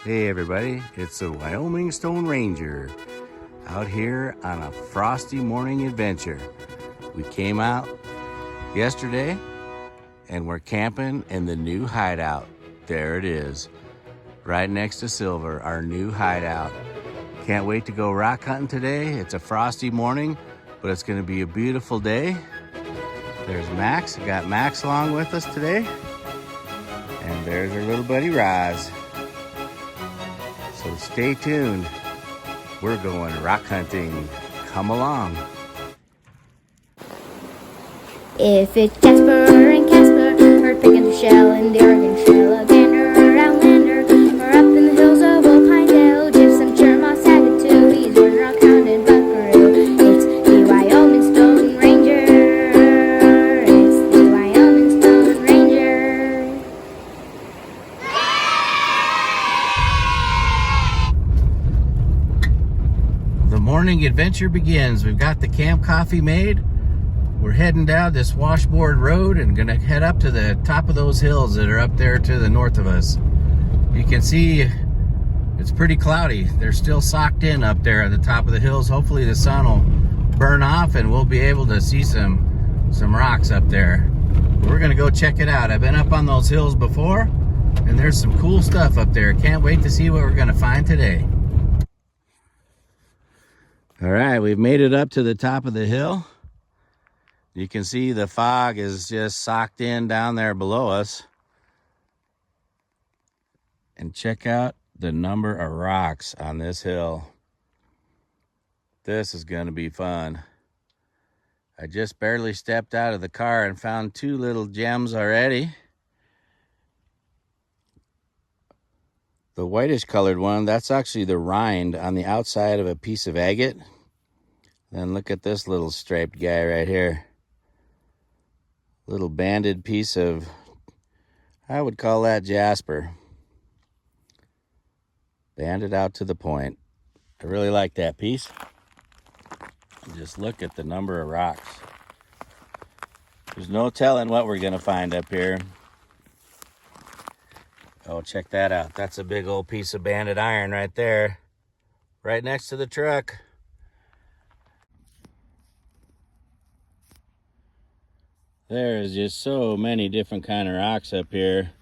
Hey everybody, it's the Wyoming Stone Ranger out here on a frosty morning adventure. We came out yesterday and we're camping in the new hideout. There it is, right next to Silver, our new hideout. Can't wait to go rock hunting today. It's a frosty morning, but it's gonna be a beautiful day. There's Max, we got Max along with us today. And there's our little buddy Roz. So stay tuned. We're going rock hunting. Come along. If it's Jasper and Casper, or picking the shell in the Oregon Trail, a gander, outlander, or up in the hills of Opal, gypsum, churma, sagatoo, he's Rockin Rockhounding, buckaroo. It's the Wyoming Stone Ranger. It's the Wyoming Stone Ranger. The morning adventure begins. We've got the camp coffee made. We're heading down this washboard road and gonna head up to the top of those hills that are up there to the north of us. You can see it's pretty cloudy. They're still socked in up there at the top of the hills. Hopefully the sun will burn off and we'll be able to see some rocks up there. We're gonna go check it out. I've been up on those hills before and there's some cool stuff up there. Can't wait to see what we're gonna find today. All right, we've made it up to the top of the hill. You can see the fog is just socked in down there below us. And check out the number of rocks on this hill. This is gonna be fun. I just barely stepped out of the car and found two little gems already. The whitish colored one, that's actually the rind on the outside of a piece of agate. Then look at this little striped guy right here. Little banded piece of, I would call that jasper. Banded out to the point. I really like that piece. Just look at the number of rocks. There's no telling what we're gonna find up here. Oh, check that out. That's a big old piece of banded iron right there. Right next to the truck. There is just so many different kind of rocks up here.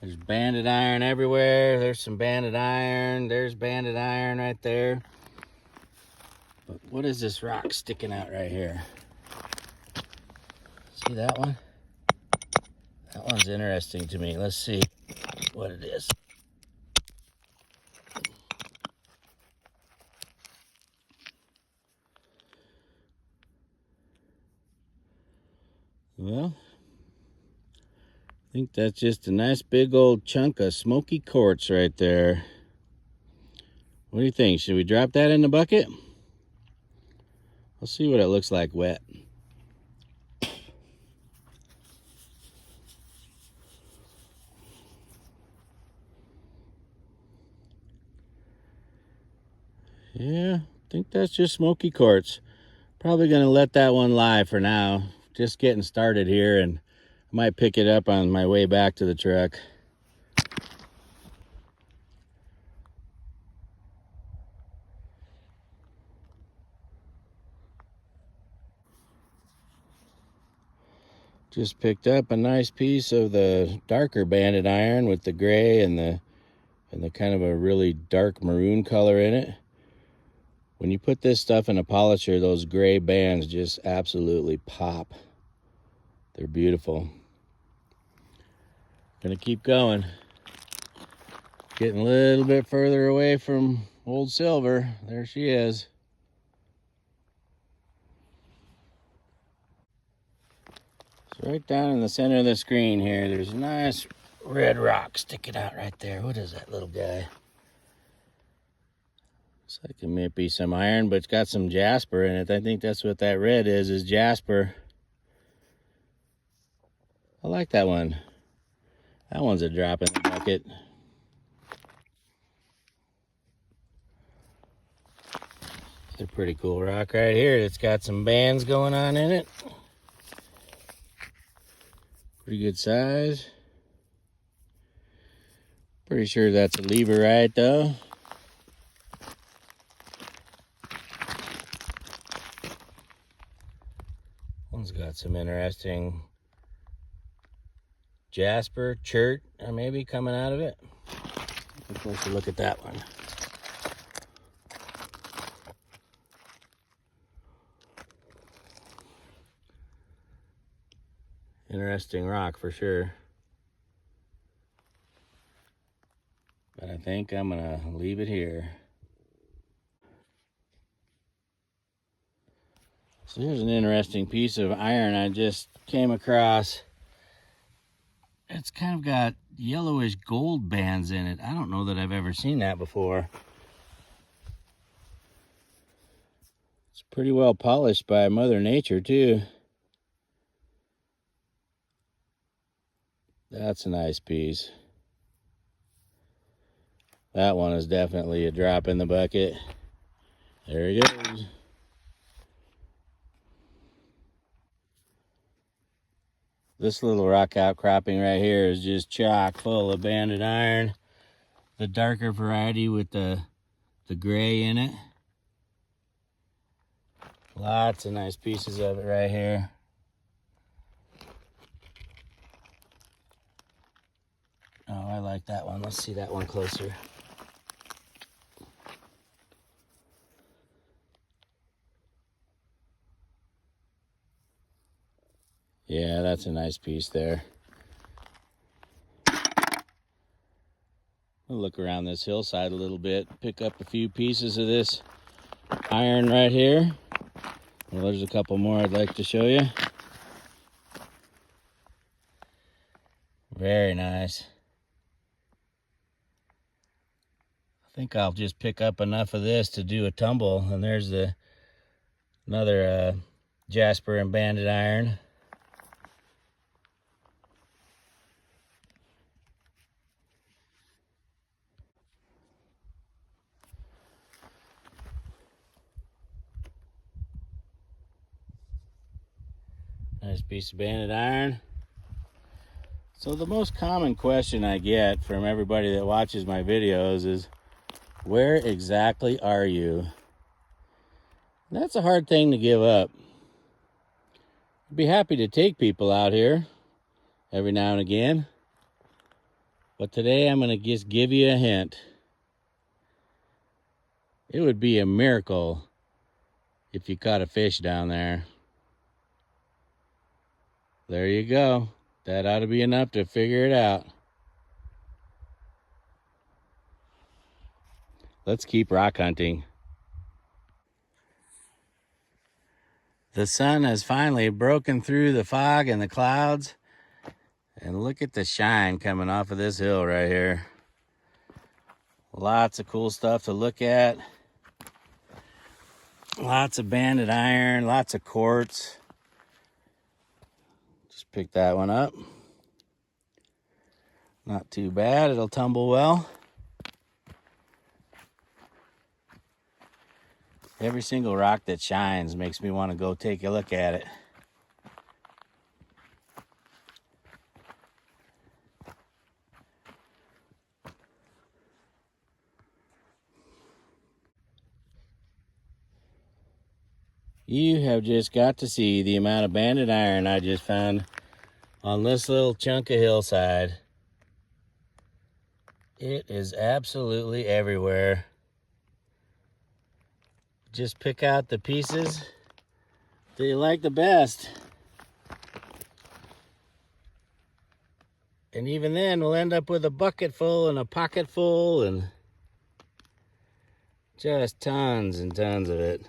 There's banded iron everywhere. There's some banded iron. There's banded iron right there. But what is this rock sticking out right here? See that one? That one's interesting to me. Let's see what it is. Well, I think that's just a nice big old chunk of smoky quartz right there. What do you think? Should we drop that in the bucket? Let's see what it looks like wet. Yeah, I think that's just smoky quartz. Probably gonna let that one lie for now. Just getting started here, and I might pick it up on my way back to the truck. Just picked up a nice piece of the darker banded iron with the gray and the kind of a really dark maroon color in it. When you put this stuff in a polisher, those gray bands just absolutely pop. They're beautiful. Gonna keep going. Getting a little bit further away from old Silver. There she is. So right down in the center of the screen here, there's a nice red rock sticking out right there. What is that little guy? Looks like it might be some iron, but it's got some jasper in it. I think that's what that red is jasper. I like that one. That one's a drop in the bucket. It's a pretty cool rock right here. It's got some bands going on in it. Pretty good size. Pretty sure that's a leverite though. One's got some interesting Jasper, chert, or maybe coming out of it. Take a closer look at that one. Interesting rock for sure. But I think I'm gonna leave it here. So here's an interesting piece of iron I just came across. It's kind of got yellowish gold bands in it. I don't know that I've ever seen that before. It's pretty well polished by Mother Nature too. That's a nice piece. That one is definitely a drop in the bucket. There he goes. This little rock outcropping right here is just chock full of banded iron. The darker variety with the gray in it. Lots of nice pieces of it right here. Oh, I like that one. Let's see that one closer. Yeah, that's a nice piece there. I'll look around this hillside a little bit, pick up a few pieces of this iron right here. Well, there's a couple more I'd like to show you. Very nice. I think I'll just pick up enough of this to do a tumble. And there's another Jasper and banded iron. Nice piece of banded iron. So the most common question I get from everybody that watches my videos is, where exactly are you? And that's a hard thing to give up. I'd be happy to take people out here every now and again. But today I'm gonna just give you a hint. It would be a miracle if you caught a fish down there. There you go. That ought to be enough to figure it out. Let's keep rock hunting. The sun has finally broken through the fog and the clouds. And look at the shine coming off of this hill right here. Lots of cool stuff to look at. Lots of banded iron, lots of quartz. Just pick that one up. Not too bad, it'll tumble well. Every single rock that shines makes me want to go take a look at it. You have just got to see the amount of banded iron I just found on this little chunk of hillside. It is absolutely everywhere. Just pick out the pieces that you like the best. And even then, we'll end up with a bucket full and a pocket full and just tons and tons of it.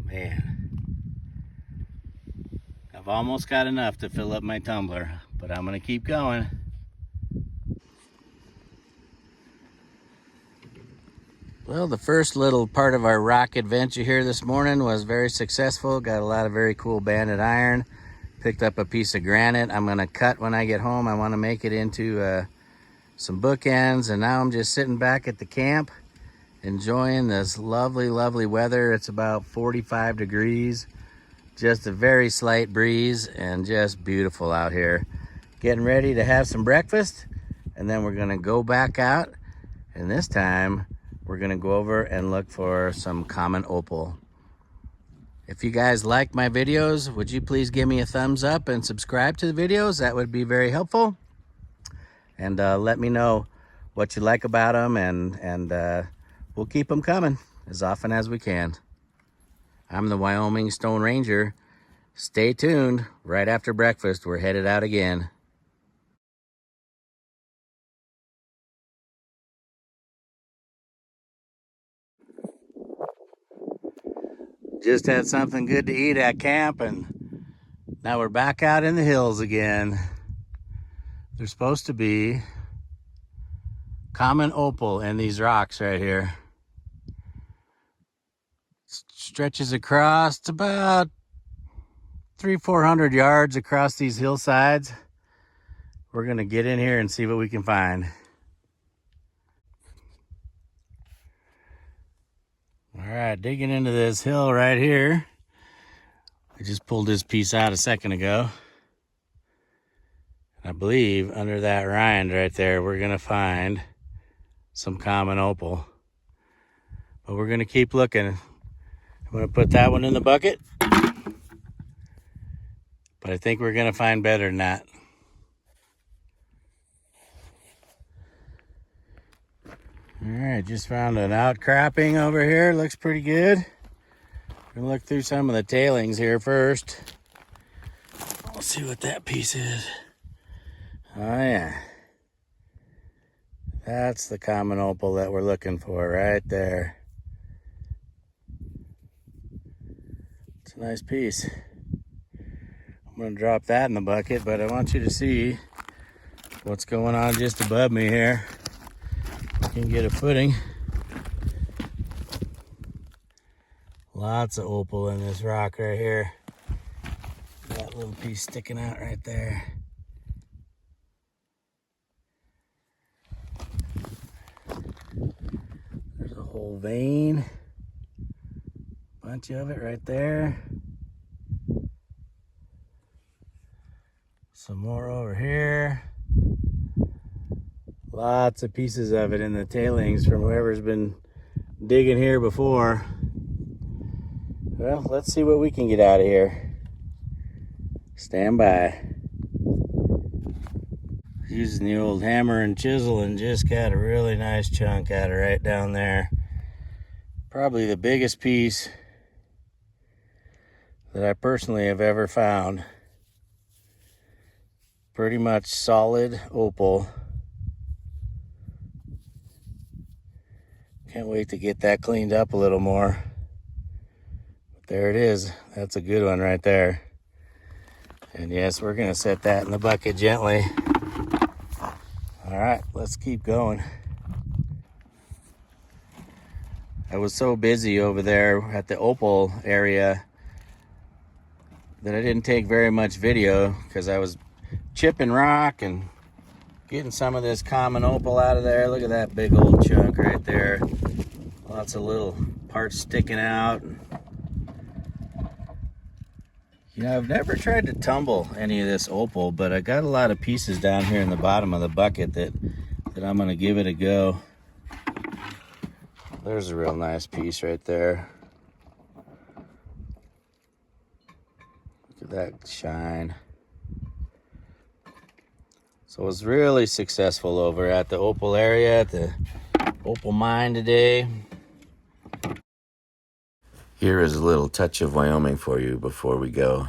Man, I've almost got enough to fill up my tumbler, but I'm gonna keep going. Well, the first little part of our rock adventure here this morning was very successful. Got a lot of very cool banded iron. Picked up a piece of granite I'm gonna cut when I get home. I wanna make it into some bookends, and now I'm just sitting back at the camp enjoying this lovely, lovely weather. It's about 45 degrees. Just a very slight breeze and just beautiful out here. Getting ready to have some breakfast, and then we're gonna go back out, and this time we're gonna go over and look for some common opal. If you guys like my videos, would you please give me a thumbs up and subscribe to the videos? That would be very helpful. And let me know what you like about them, and we'll keep them coming as often as we can. I'm the Wyoming Stone Ranger. Stay tuned. Right after breakfast, we're headed out again. Just had something good to eat at camp, and now we're back out in the hills again. There's supposed to be common opal in these rocks right here. Stretches across about 300-400 yards across these hillsides. We're gonna get in here and see what we can find. All right, digging into this hill right here. I just pulled this piece out a second ago. I believe under that rind right there, we're gonna find some common opal. But we're gonna keep looking. I'm gonna put that one in the bucket. But I think we're gonna find better than that. All right, just found an outcropping over here. Looks pretty good. Gonna look through some of the tailings here first. We'll see what that piece is. Oh yeah. That's the common opal that we're looking for right there. It's a nice piece. I'm gonna drop that in the bucket, but I want you to see what's going on just above me here. You can get a footing. Lots of opal in this rock right here. That little piece sticking out right there. There's a whole vein. Bunch of it right there. Some more over here. Lots of pieces of it in the tailings from whoever's been digging here before. Well, let's see what we can get out of here. Stand by. Using the old hammer and chisel and just got a really nice chunk out of right down there. Probably the biggest piece that I personally have ever found. Pretty much solid opal. Can't wait to get that cleaned up a little more. But there it is. That's a good one right there. And yes, we're gonna set that in the bucket gently. All right, let's keep going. I was so busy over there at the opal area that I didn't take very much video because I was chipping rock and getting some of this common opal out of there. Look at that big old chunk right there. Lots of little parts sticking out. You know, I've never tried to tumble any of this opal, but I got a lot of pieces down here in the bottom of the bucket that I'm gonna give it a go. There's a real nice piece right there. Look at that shine. So I was really successful over at the opal area, at the opal mine today. Here is a little touch of Wyoming for you before we go.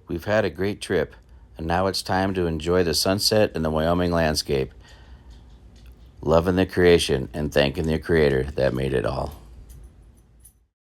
We've had a great trip, and now it's time to enjoy the sunset and the Wyoming landscape. Loving the creation and thanking the Creator that made it all.